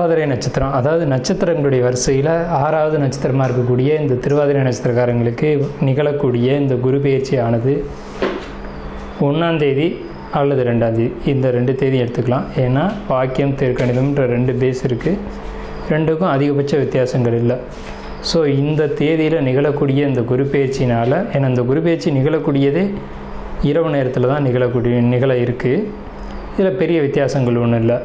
திருவாதிரை நட்சத்திரம், அதாவது நட்சத்திரங்களுடைய வரிசையில் 6வது நட்சத்திரமாக இருக்கக்கூடிய இந்த திருவாதிரை நட்சத்திரக்காரங்களுக்கு நிகழக்கூடிய இந்த குரு பெயர்ச்சியானது 1ஆம் தேதி அல்லது 2ஆம் தேதி, இந்த 2 தேதி எடுத்துக்கலாம். ஏன்னா வாக்கியம் திருக்கணிதம்ன்ற 2 பேஸ் இருக்குது, 2க்கும் அதிகபட்ச வித்தியாசங்கள் இல்லை. ஸோ இந்த தேதியில் நிகழக்கூடிய இந்த குரு பெயர்ச்சினால், ஏன்னா இந்த குரு பெயர்ச்சி நிகழக்கூடியதே இரவு நேரத்தில் தான் நிகழ இருக்குது. இதில் பெரிய வித்தியாசங்கள் ஒன்றும் இல்லை.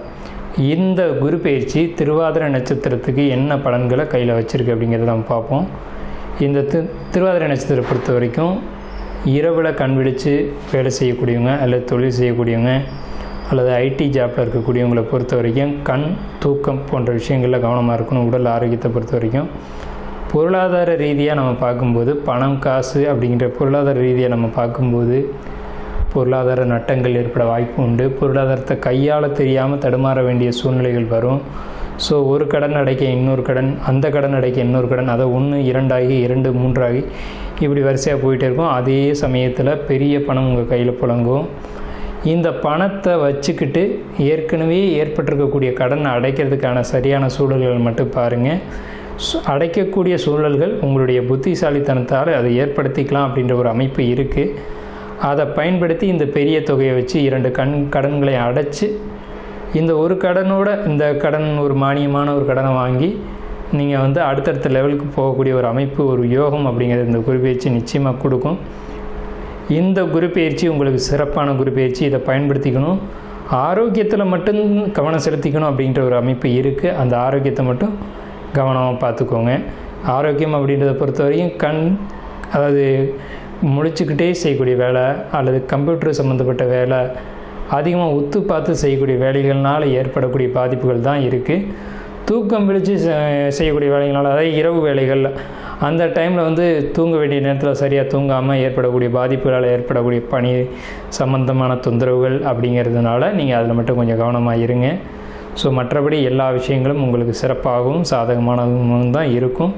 இந்த குரு பெயர்ச்சி திருவாதிரை நட்சத்திரத்துக்கு என்ன பலன்களை கையில் வச்சுருக்கு அப்படிங்கிறத நம்ம பார்ப்போம். இந்த திருவாதிரை நட்சத்திரத்தை பொறுத்த வரைக்கும் இரவில் கண் விழித்து வேலை செய்யக்கூடியவங்க அல்லது தொழில் செய்யக்கூடியவங்க அல்லது ஐடி ஜாப்பில் இருக்கக்கூடியவங்களை பொறுத்த வரைக்கும் கண், தூக்கம் போன்ற விஷயங்களில் கவனமாக இருக்கணும். உடல் ஆரோக்கியத்தை பொறுத்த வரைக்கும் பொருளாதார ரீதியாக நம்ம பார்க்கும்போது, பணம் காசு அப்படிங்கிற பொருளாதார ரீதியாக நம்ம பார்க்கும்போது பொருளாதார நட்டங்கள் ஏற்பட வாய்ப்பு உண்டு. பொருளாதாரத்தை கையாள தெரியாமல் தடுமாற வேண்டிய சூழ்நிலைகள் வரும். ஸோ ஒரு கடன் அடைக்க இன்னொரு கடன், அந்த கடன் அடைக்க இன்னொரு கடன், அதை 1, 2 ஆகி 2, 3 ஆகி இப்படி வரிசையாக போயிட்டே இருக்கும். அதே சமயத்தில் பெரிய பணம் உங்கள் கையில் புழங்கும். இந்த பணத்தை வச்சுக்கிட்டு ஏற்கனவே ஏற்பட்டிருக்கக்கூடிய கடனை அடைக்கிறதுக்கான சரியான சூழல்கள் மட்டும் பாருங்கள். அடைக்கக்கூடிய சூழல்கள் உங்களுடைய புத்திசாலித்தனத்தால் அதை ஏற்படுத்திக்கலாம் அப்படின்ற ஒரு அமைப்பு இருக்குது. அதை பயன்படுத்தி இந்த பெரிய தொகையை வச்சு 2 கடன்களை அடைச்சி, இந்த ஒரு கடனோட இந்த கடன் ஒரு மானியமான ஒரு கடனை வாங்கி நீங்கள் அடுத்தடுத்த லெவலுக்கு போகக்கூடிய ஒரு அமைப்பு, ஒரு யோகம் அப்படிங்கிறது இந்த குரு பெயர்ச்சி நிச்சயமாக கொடுக்கும். இந்த குரு பெயர்ச்சி உங்களுக்கு சிறப்பான குரு பெயர்ச்சி. இதை பயன்படுத்திக்கணும். ஆரோக்கியத்தில் மட்டும் கவனம் செலுத்திக்கணும் அப்படின்ற ஒரு அமைப்பு இருக்குது. அந்த ஆரோக்கியத்தை மட்டும் கவனமாக பார்த்துக்கோங்க. ஆரோக்கியம் அப்படின்றத பொறுத்த வரைக்கும் அதாவது முழிச்சுக்கிட்டே செய்யக்கூடிய வேலை அல்லது கம்ப்யூட்டர் சம்மந்தப்பட்ட வேலை, அதிகமாக உத்து பார்த்து செய்யக்கூடிய வேலைகள்னால் ஏற்படக்கூடிய பாதிப்புகள் தான் இருக்குது. தூக்கம் விழித்து செய்யக்கூடிய வேலைகளால், அதாவது இரவு வேலைகள், அந்த டைமில் தூங்க வேண்டிய நேரத்தில் சரியாக தூங்காமல் ஏற்படக்கூடிய பாதிப்புகளால் ஏற்படக்கூடிய பணி சம்பந்தமான தொந்தரவுகள் அப்படிங்கிறதுனால நீங்கள் அதில் மட்டும் கொஞ்சம் கவனமாக இருங்க. ஸோ மற்றபடி எல்லா விஷயங்களும் உங்களுக்கு சிறப்பாகவும் சாதகமானதும் தான் இருக்கும்.